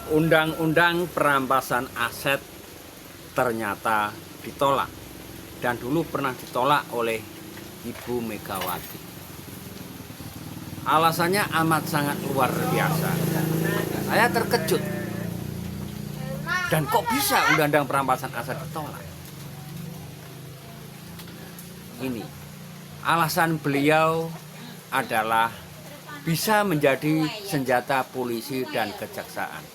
Undang-undang perampasan aset ternyata ditolak, dan dulu pernah ditolak oleh Ibu Megawati. Alasannya amat sangat luar biasa. Saya terkejut. Dan kok bisa undang-undang perampasan aset ditolak? Ini alasan beliau adalah bisa menjadi senjata polisi dan kejaksaan.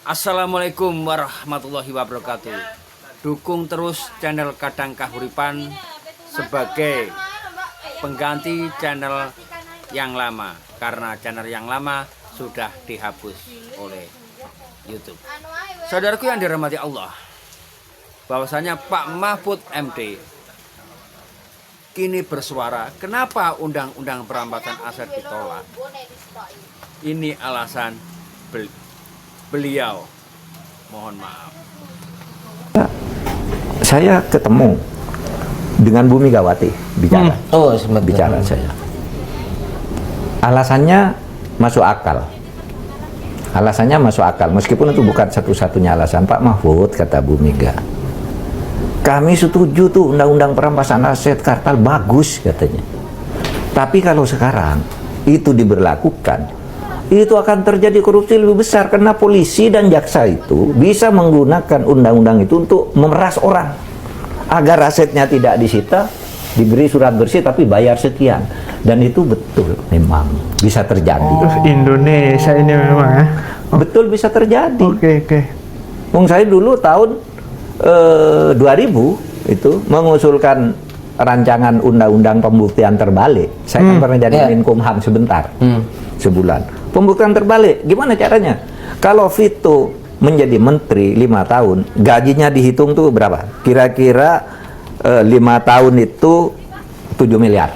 Assalamualaikum warahmatullahi wabarakatuh. Dukung terus channel Kadang Kahuripan sebagai pengganti channel yang lama, karena channel yang lama sudah dihapus oleh YouTube. Saudaraku yang dirahmati Allah, bahwasanya Pak Mahfud MD kini bersuara, kenapa undang-undang perampasan aset ditolak? Ini alasan beliau. Mohon maaf. Saya ketemu dengan Bu Megawati bicara. Sempat bicara saya. Alasannya masuk akal. Alasannya masuk akal, meskipun itu bukan satu-satunya alasan. Pak Mahfud, kata Bu Mega, kami setuju tuh undang-undang perampasan aset kartal bagus katanya. Tapi kalau sekarang itu diberlakukan, itu akan terjadi korupsi lebih besar, karena polisi dan jaksa itu bisa menggunakan undang-undang itu untuk memeras orang agar asetnya tidak disita, diberi surat bersih tapi bayar sekian. Dan itu betul memang bisa terjadi. Indonesia ini memang ya. Betul bisa terjadi. Oke. Wong saya dulu tahun 2000 itu mengusulkan rancangan undang-undang pembuktian terbalik. Saya kan pernah jadi Menkumham sebentar, sebulan. Pembuktian terbalik, gimana caranya? Kalau Vito menjadi menteri 5 tahun, gajinya dihitung tuh berapa? Kira-kira 5 tahun itu 7 miliar.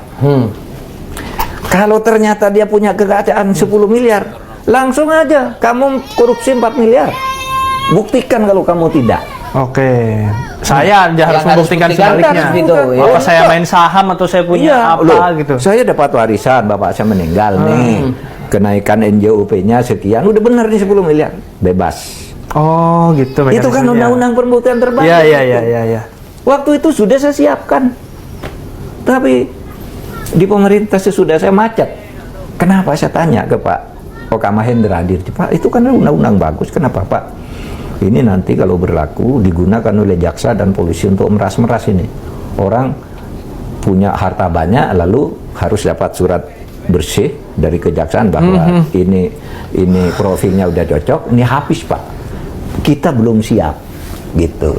Kalau ternyata dia punya kekayaan 10 miliar, langsung aja kamu korupsi 4 miliar. Buktikan kalau kamu tidak. Oke. Saya harus membuktikan sebaliknya. Apa saya main saham atau saya punya gitu. Saya dapat warisan, bapak saya meninggal nih. Kenaikan NJOP-nya sekian, udah benar nih 10 miliar, bebas. Oh, gitu. Itu kan undang-undang pembuktian terbalik. Iya. Waktu itu sudah saya siapkan. Tapi di pemerintah sudah saya macet. Kenapa, saya tanya ke Pak Oka Mahendra hadir, Pak, itu kan undang-undang bagus, kenapa Pak? Ini nanti kalau berlaku digunakan oleh jaksa dan polisi untuk meras-meras ini. Orang punya harta banyak lalu harus dapat surat bersih dari kejaksaan bahwa ini profilnya udah cocok, ini habis Pak. Kita belum siap gitu.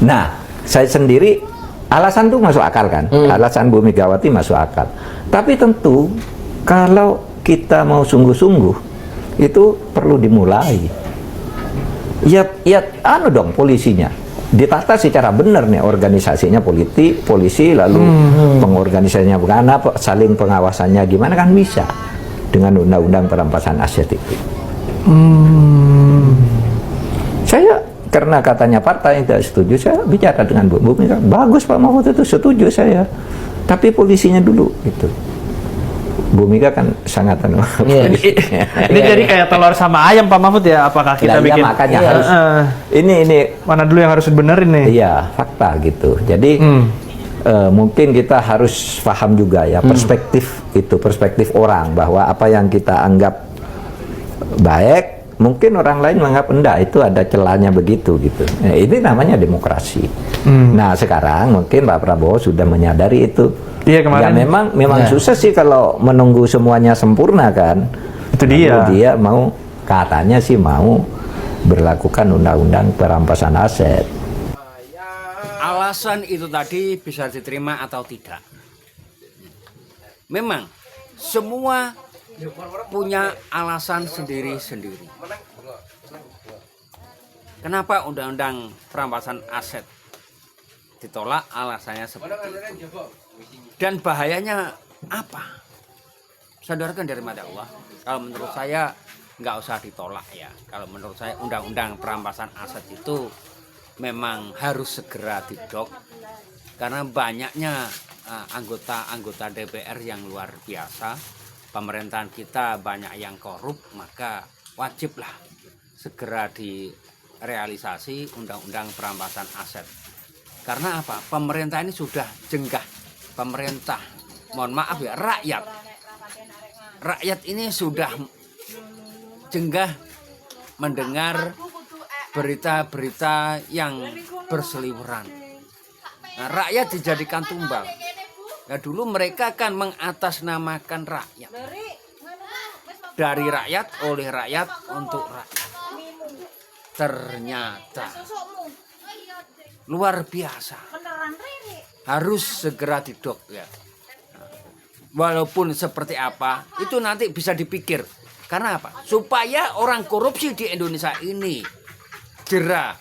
Nah, saya sendiri alasan itu masuk akal kan? Alasan Bu Megawati masuk akal. Tapi tentu kalau kita mau sungguh-sungguh itu perlu dimulai. Ya dong polisinya ditata secara benar nih, organisasinya polisi lalu pengorganisasinya bagaimana, saling pengawasannya gimana, kan bisa dengan undang-undang perampasan aset itu. Saya karena katanya partai yang tidak setuju, saya bicara dengan Bu Mega, bagus Pak Mahfud itu, setuju saya, tapi polisinya dulu gitu. Bu Mega kan sangat Ini jadi kayak telur sama ayam Pak Mahfud ya, apakah kita bikin makanya harus ini mana dulu yang harus benerin nih? Iya, fakta gitu. Jadi mungkin kita harus paham juga ya perspektif orang, bahwa apa yang kita anggap baik mungkin orang lain menganggap enggak, itu ada celahnya begitu gitu. Nah, ini namanya demokrasi. Nah, sekarang mungkin Pak Prabowo sudah menyadari itu. Iya, kemarin. Ya memang susah sih kalau menunggu semuanya sempurna kan. Itu dia. Lalu dia mau, katanya sih mau berlakukan undang-undang perampasan aset. Alasan itu tadi bisa diterima atau tidak. Memang semua punya alasan sendiri-sendiri. Kenapa undang-undang perampasan aset ditolak? Alasannya seperti itu. Dan bahayanya apa? Saudara kan dari mata Allah. Kalau menurut saya nggak usah ditolak ya. Kalau menurut saya undang-undang perampasan aset itu memang harus segera didok, karena banyaknya anggota-anggota DPR yang luar biasa pemerintahan kita banyak yang korup, maka wajiblah segera direalisasi undang-undang perampasan aset. Karena apa? Pemerintah ini sudah jenggah. Pemerintah, mohon maaf ya, rakyat ini sudah jenggah mendengar berita-berita yang berseliweran. Nah, rakyat dijadikan tumbal. Nah, dulu mereka kan mengatasnamakan rakyat. Dari rakyat, oleh rakyat, untuk rakyat. Ternyata luar biasa. Harus segera didok ya. Walaupun seperti apa, itu nanti bisa dipikir. Karena apa? Supaya orang korupsi di Indonesia ini jera.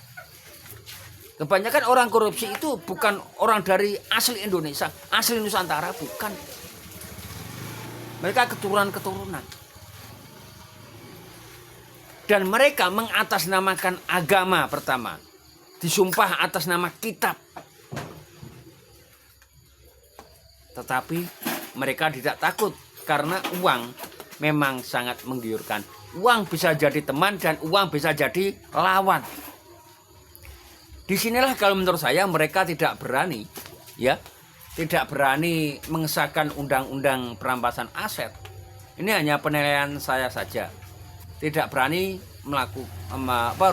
Kebanyakan orang korupsi itu bukan orang dari asli Indonesia, asli Nusantara, bukan. Mereka keturunan-keturunan. Dan mereka mengatasnamakan agama pertama. Disumpah atas nama kitab. Tetapi mereka tidak takut karena uang memang sangat menggiurkan. Uang bisa jadi teman dan uang bisa jadi lawan. Disinilah kalau menurut saya mereka tidak berani, ya, tidak berani mengesahkan undang-undang perampasan aset. Ini hanya penilaian saya saja. Tidak berani melakukan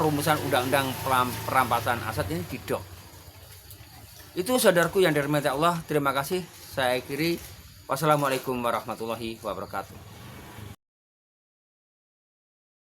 rumusan undang-undang perampasan aset ini didok. Itu saudaraku yang dirahmati Allah. Terima kasih. Saya akhiri. Wassalamualaikum warahmatullahi wabarakatuh.